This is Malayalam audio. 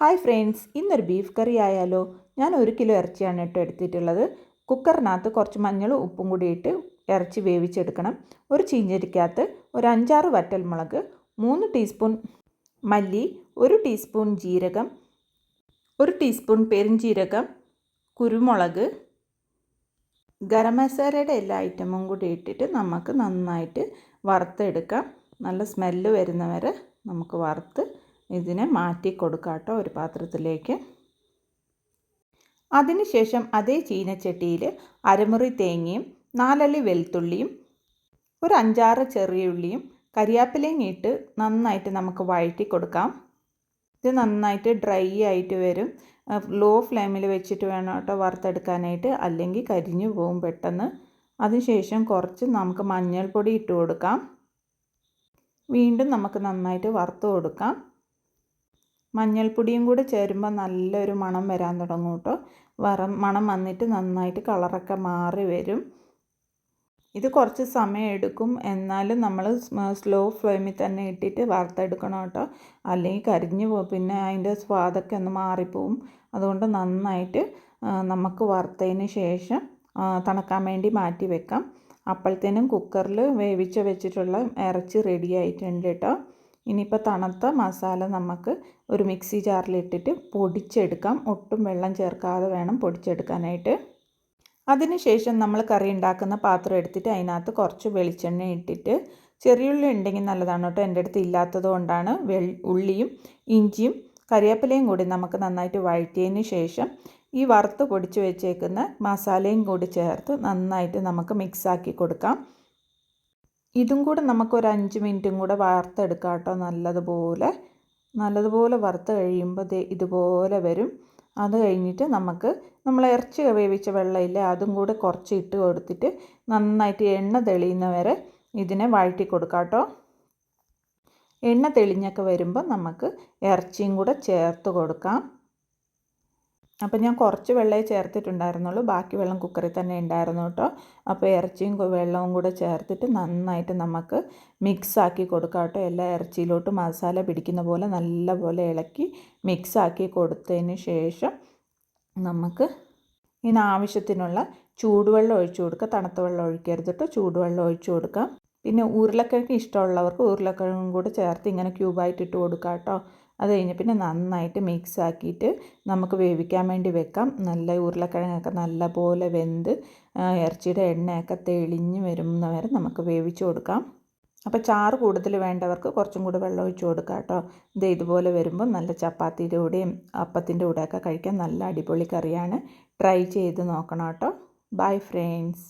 ഹായ് ഫ്രണ്ട്സ്, ഇന്നൊരു ബീഫ് കറി ആയാലോ? ഞാൻ 1 കിലോ ഇറച്ചിയാണ് എടുത്തിട്ടുള്ളത്. കുക്കറിനകത്ത് കുറച്ച് മഞ്ഞളും ഉപ്പും കൂടി ഇട്ട് ഇറച്ചി വേവിച്ചെടുക്കണം. ഒരു ചീഞ്ചട്ടിക്കകത്ത് ഒരു 5-6 വറ്റൽമുളക്, 3 ടീസ്പൂൺ മല്ലി, 1 ടീസ്പൂൺ ജീരകം, 1 ടീസ്പൂൺ പെരുംജീരകം, കുരുമുളക്, ഗരം മസാലയുടെ എല്ലാ ഐറ്റമും കൂടി ഇട്ടിട്ട് നമുക്ക് നന്നായിട്ട് വറുത്തെടുക്കാം. നല്ല സ്മെല്ല് വരുന്നവരെ നമുക്ക് വറുത്ത് ഇതിനെ മാറ്റി കൊടുക്കാം കേട്ടോ ഒരു പാത്രത്തിലേക്ക്. അതിനുശേഷം അതേ ചീനച്ചട്ടിയിൽ അരമുറി തേങ്ങയും 4 അല്ലി വെളുത്തുള്ളിയും ഒരു 5-6 ചെറിയ ഉള്ളിയും കരിയാപ്പിലയും ഇട്ട് നന്നായിട്ട് നമുക്ക് വഴറ്റി കൊടുക്കാം. ഇത് നന്നായിട്ട് ഡ്രൈ ആയിട്ട് വരും. ലോ ഫ്ലെയിമിൽ വെച്ചിട്ട് വേണം കേട്ടോ വറുത്തെടുക്കാനായിട്ട്, അല്ലെങ്കിൽ കരിഞ്ഞു പോകും പെട്ടെന്ന്. അതിനുശേഷം കുറച്ച് നമുക്ക് മഞ്ഞൾപ്പൊടി ഇട്ട് കൊടുക്കാം. വീണ്ടും നമുക്ക് നന്നായിട്ട് വറുത്ത് കൊടുക്കാം. മഞ്ഞൾപ്പൊടിയും കൂടെ ചേരുമ്പോൾ നല്ലൊരു മണം വരാൻ തുടങ്ങും കേട്ടോ. മണം വന്നിട്ട് നന്നായിട്ട് കളറൊക്കെ മാറി വരും. ഇത് കുറച്ച് സമയം എടുക്കും, എന്നാലും നമ്മൾ സ്ലോ ഫ്ലെയിമിൽ തന്നെ ഇട്ടിട്ട് വറുത്തെടുക്കണം കേട്ടോ, അല്ലെങ്കിൽ കരിഞ്ഞു പോകും, പിന്നെ അതിൻ്റെ സ്വാദൊക്കെ ഒന്ന് മാറിപ്പോവും. അതുകൊണ്ട് നന്നായിട്ട് നമുക്ക് വറുത്തതിന് ശേഷം തണുക്കാൻ വേണ്ടി മാറ്റി വെക്കാം. അപ്പോഴത്തേനും കുക്കറിൽ വെച്ചിട്ടുള്ള ഇറച്ചി റെഡി ആയിട്ടുണ്ട് കേട്ടോ. ഇനിയിപ്പോൾ തണുത്ത മസാല നമുക്ക് ഒരു മിക്സി ജാറിലിട്ടിട്ട് പൊടിച്ചെടുക്കാം. ഒട്ടും വെള്ളം ചേർക്കാതെ വേണം പൊടിച്ചെടുക്കാനായിട്ട്. അതിനുശേഷം നമ്മൾ കറി ഉണ്ടാക്കുന്ന പാത്രം എടുത്തിട്ട് അതിനകത്ത് കുറച്ച് വെളിച്ചെണ്ണ ഇട്ടിട്ട്, ചെറിയുള്ളി ഉണ്ടെങ്കിൽ നല്ലതാണ് കേട്ടോ, എൻ്റെ അടുത്ത് ഇല്ലാത്തത് കൊണ്ടാണ്. ഉള്ളിയും ഇഞ്ചിയും കരിവേപ്പിലയും കൂടി നമുക്ക് നന്നായിട്ട് വഴറ്റിയതിന് ശേഷം ഈ വറുത്ത് പൊടിച്ച് വെച്ചേക്കുന്ന മസാലയും കൂടി ചേർത്ത് നന്നായിട്ട് നമുക്ക് മിക്സാക്കി കൊടുക്കാം. ഇതും കൂടെ നമുക്കൊരു 5 മിനിറ്റും കൂടെ വറുത്തെടുക്കാം കേട്ടോ. നല്ലതുപോലെ വറുത്ത് കഴിയുമ്പോൾ ഇതുപോലെ വരും. അത് കഴിഞ്ഞിട്ട് നമ്മൾ ഇറച്ചി വേവിച്ച വെള്ളമില്ലേ, അതും കൂടെ കുറച്ച് ഇട്ട് കൊടുത്തിട്ട് നന്നായിട്ട് എണ്ണ തെളിയുന്നവരെ ഇതിനെ വഴറ്റി കൊടുക്കാം കേട്ടോ. എണ്ണ തെളിഞ്ഞൊക്കെ വരുമ്പോൾ നമുക്ക് ഇറച്ചിയും കൂടെ ചേർത്ത് കൊടുക്കാം. അപ്പോൾ ഞാൻ കുറച്ച് വെള്ളമേ ചേർത്തിട്ടുണ്ടായിരുന്നുള്ളൂ, ബാക്കി വെള്ളം കുക്കറിൽ തന്നെ ഉണ്ടായിരുന്നു കേട്ടോ. അപ്പോൾ ഇറച്ചിയും വെള്ളവും കൂടെ ചേർത്തിട്ട് നന്നായിട്ട് നമുക്ക് മിക്സാക്കി കൊടുക്കാം കേട്ടോ. എല്ലാ ഇറച്ചിയിലോട്ട് മസാല പിടിക്കുന്ന പോലെ നല്ലപോലെ ഇളക്കി മിക്സാക്കി കൊടുത്തതിന് ശേഷം നമുക്ക് ഇതിനാവശ്യത്തിനുള്ള ചൂടുവെള്ളം ഒഴിച്ചു കൊടുക്കുക. തണുത്ത വെള്ളം ഒഴിക്കരുത് കേട്ടോ, ചൂടുവെള്ളം ഒഴിച്ചു കൊടുക്കാം. പിന്നെ ഉരുളക്കിഴങ്ങ് ഇഷ്ടമുള്ളവർക്ക് ഉരുളക്കിഴങ്ങും കൂടെ ചേർത്ത് ഇങ്ങനെ ക്യൂബായിട്ട് ഇട്ട് കൊടുക്കാം കേട്ടോ. അത് കഴിഞ്ഞ് പിന്നെ നന്നായിട്ട് മിക്സ് ആക്കിയിട്ട് നമുക്ക് വേവിക്കാൻ വേണ്ടി വെക്കാം. നല്ല ഉരുളക്കിഴങ്ങൊക്കെ നല്ലപോലെ വെന്ത് ഇറച്ചിയുടെ എണ്ണയൊക്കെ തെളിഞ്ഞ് വരുന്നവരെ നമുക്ക് വേവിച്ച് കൊടുക്കാം. അപ്പോൾ ചാറ് കൂടുതൽ വേണ്ടവർക്ക് കുറച്ചും കൂടി വെള്ളം ഒഴിച്ച് കൊടുക്കാം കേട്ടോ. ഇതുപോലെ വരുമ്പോൾ നല്ല ചപ്പാത്തിയുടെ കൂടെയും അപ്പത്തിൻ്റെ കൂടെയൊക്കെ കഴിക്കാൻ നല്ല അടിപൊളി കറിയാണ്. ട്രൈ ചെയ്ത് നോക്കണം കേട്ടോ. Bye friends.